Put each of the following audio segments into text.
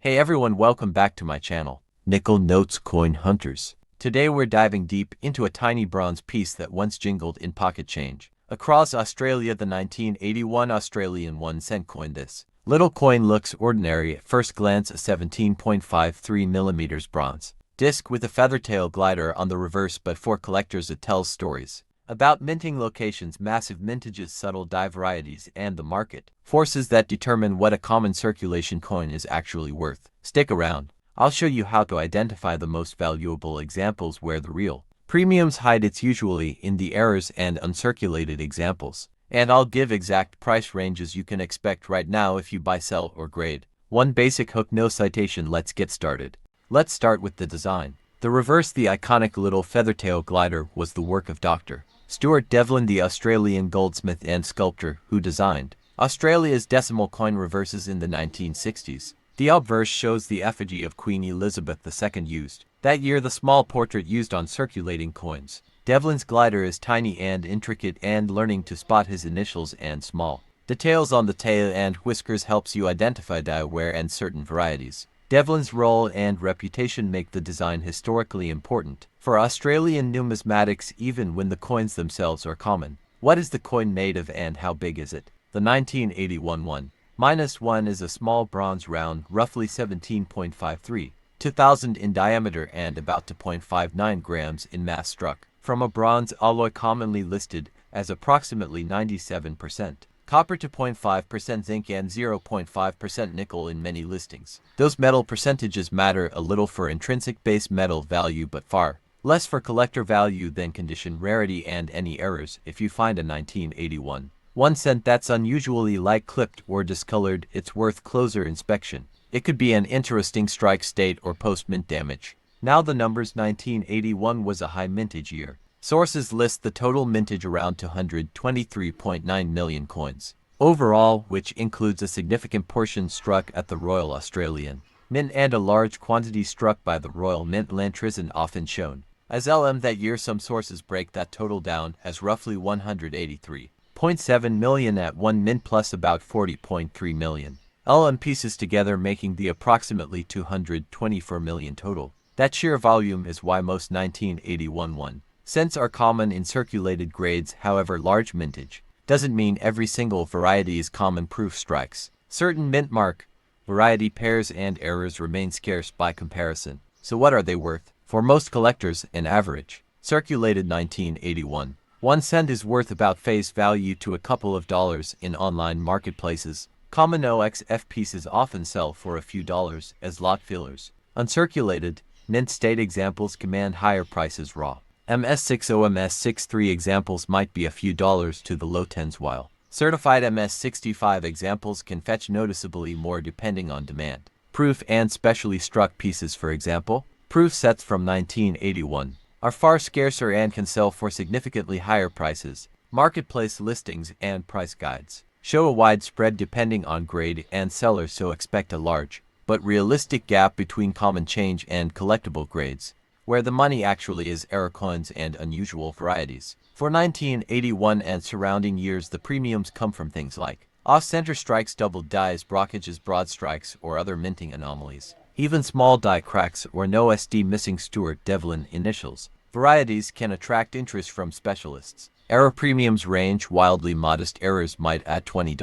Hey everyone, welcome back to my channel, Nickel Notes Coin Hunters. Today we're diving deep into a tiny bronze piece that once jingled in pocket change. Across Australia, the 1981 Australian 1 cent coin. This little coin looks ordinary at first glance, a 17.53mm bronze disc with a feathertail glider on the reverse, but for collectors it tells stories about minting locations, massive mintages, subtle die varieties, and the market forces that determine what a common circulation coin is actually worth. Stick around. I'll show you how to identify the most valuable examples where the real premiums hide. It's usually in the errors and uncirculated examples. And I'll give exact price ranges you can expect right now if you buy, sell, or grade. One basic hook, no citation. Let's get started. Let's start with the design. The reverse, the iconic little feathertail glider, was the work of Dr. Stuart Devlin, the Australian goldsmith and sculptor who designed Australia's decimal coin reverses in the 1960s. The obverse shows the effigy of Queen Elizabeth II used that year, the small portrait used on circulating coins. Devlin's glider is tiny and intricate, and learning to spot his initials and small details on the tail and whiskers helps you identify die wear and certain varieties. Devlin's role and reputation make the design historically important for Australian numismatics, even when the coins themselves are common. What is the coin made of and how big is it? The 1981 1-1 is a small bronze round, roughly 17.53 2000 in diameter and about 2.59 grams in mass, struck from a bronze alloy commonly listed as approximately 97% copper, 2.5% zinc, and 0.5% nickel in many listings. Those metal percentages matter a little for intrinsic base metal value, but far less for collector value than condition, rarity, and any errors. If you find a 1981 1 cent that's unusually light clipped or discolored, it's worth closer inspection. It could be an interesting strike state or post-mint damage. Now the numbers. 1981 was a high mintage year. Sources list the total mintage around 223.9 million coins overall, which includes a significant portion struck at the Royal Australian Mint and a large quantity struck by the Royal Mint Lantrizin, often shown as LM that year. Some sources break that total down as roughly 183.7 million at one mint plus about 40.3 million LM pieces together, making the approximately 224 million total. That sheer volume is why most 1981 1 cents are common in circulated grades. However, large mintage doesn't mean every single variety is common. Proof strikes certain mint mark variety pairs and errors remain scarce by comparison. So what are they worth? For most collectors, an average circulated 1981 1 cent is worth about face value to a couple of dollars in online marketplaces. Common OXF pieces often sell for a few dollars as lot fillers. Uncirculated mint state examples command higher prices. Raw MS60 MS63 examples might be a few dollars to the low tens, while certified MS65 examples can fetch noticeably more depending on demand. Proof and specially struck pieces, for example, proof sets from 1981 are far scarcer and can sell for significantly higher prices. Marketplace listings and price guides show a wide spread depending on grade and seller, so expect a large but realistic gap between common change and collectible grades, where the money actually is error coins and unusual varieties. For 1981 and surrounding years, the premiums come from things like off-center strikes, double dies, brockages, broad strikes, or other minting anomalies. Even small die cracks or no SD missing Stuart Devlin initials varieties can attract interest from specialists. Error premiums range wildly. Modest errors might add $20,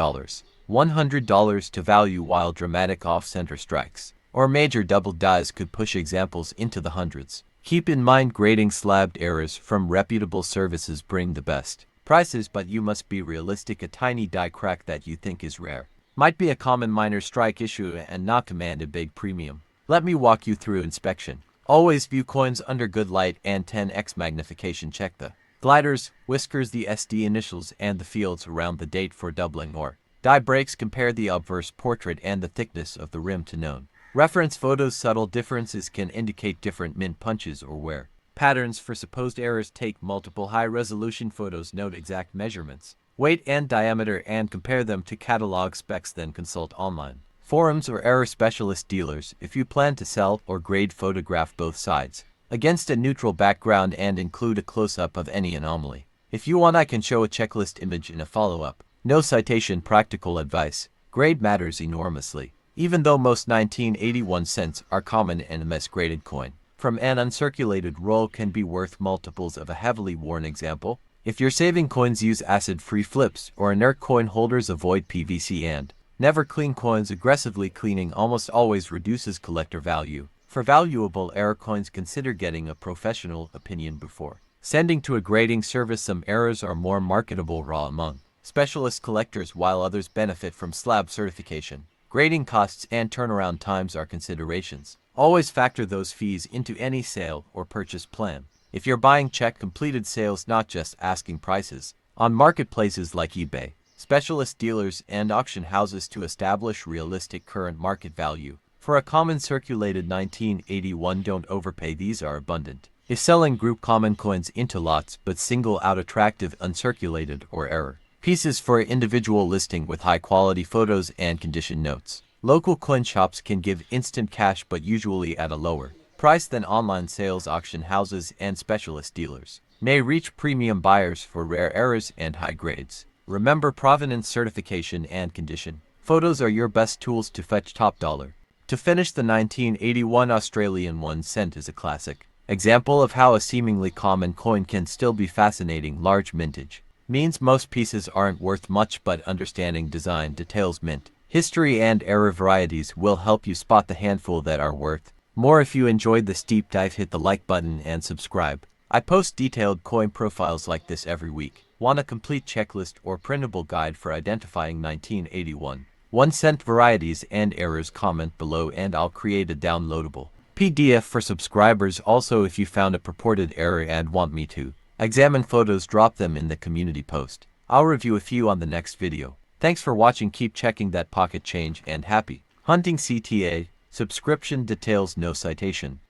$100 to value, while dramatic off-center strikes or major double dies could push examples into the hundreds. Keep in mind, grading slabbed errors from reputable services bring the best prices, but you must be realistic. A tiny die crack that you think is rare might be a common minor strike issue and not command a big premium. Let me walk you through inspection. Always view coins under good light and 10x magnification. Check the gliders, whiskers, the SD initials, and the fields around the date for doubling or die breaks. Compare the obverse portrait and the thickness of the rim to known reference photos. Subtle differences can indicate different mint punches or wear patterns. For supposed errors, take multiple high-resolution photos. Note exact measurements, weight, and diameter, and compare them to catalog specs. Then consult online forums or error specialist dealers. If you plan to sell or grade, photograph both sides against a neutral background and include a close-up of any anomaly. If you want, I can show a checklist image in a follow-up. No citation. Practical advice: grade matters enormously. even though most 1981 cents are common and MS-graded coin from an uncirculated roll can be worth multiples of a heavily worn example. If you're saving coins, use acid-free flips, or inert coin holders. Avoid PVC and never clean coins. Aggressively cleaning almost always reduces collector value. For valuable error coins, consider getting a professional opinion before sending to a grading service. Some errors are more marketable raw among specialist collectors, while others benefit from slab certification. Grading costs and turnaround times are considerations. Always factor those fees into any sale or purchase plan. If you're buying, check completed sales, not just asking prices. On marketplaces like eBay, specialist dealers, and auction houses to establish realistic current market value. For a common circulated 1981, don't overpay. These are abundant. If selling, group common coins into lots, but single out attractive uncirculated or error pieces for individual listing with high-quality photos and condition notes. Local coin shops can give instant cash, but usually at a lower price than online sales. Auction houses and specialist dealers may reach premium buyers for rare errors and high grades. Remember, provenance certification and condition photos are your best tools to fetch top dollar. To finish, the 1981 Australian 1 cent is a classic example of how a seemingly common coin can still be fascinating. Large mintage means most pieces aren't worth much, but understanding design details, mint history, and error varieties will help you spot the handful that are worth more. If you enjoyed this deep dive, hit the like button and subscribe. I post detailed coin profiles like this every week. Want a complete checklist or printable guide for identifying 1981 1-cent varieties and errors? Comment below and I'll create a downloadable PDF for subscribers. Also, if you found a purported error and want me to examine photos, drop them in the community post. I'll review a few on the next video. Thanks for watching. Keep checking that pocket change and happy hunting. CTA subscription details, no citation.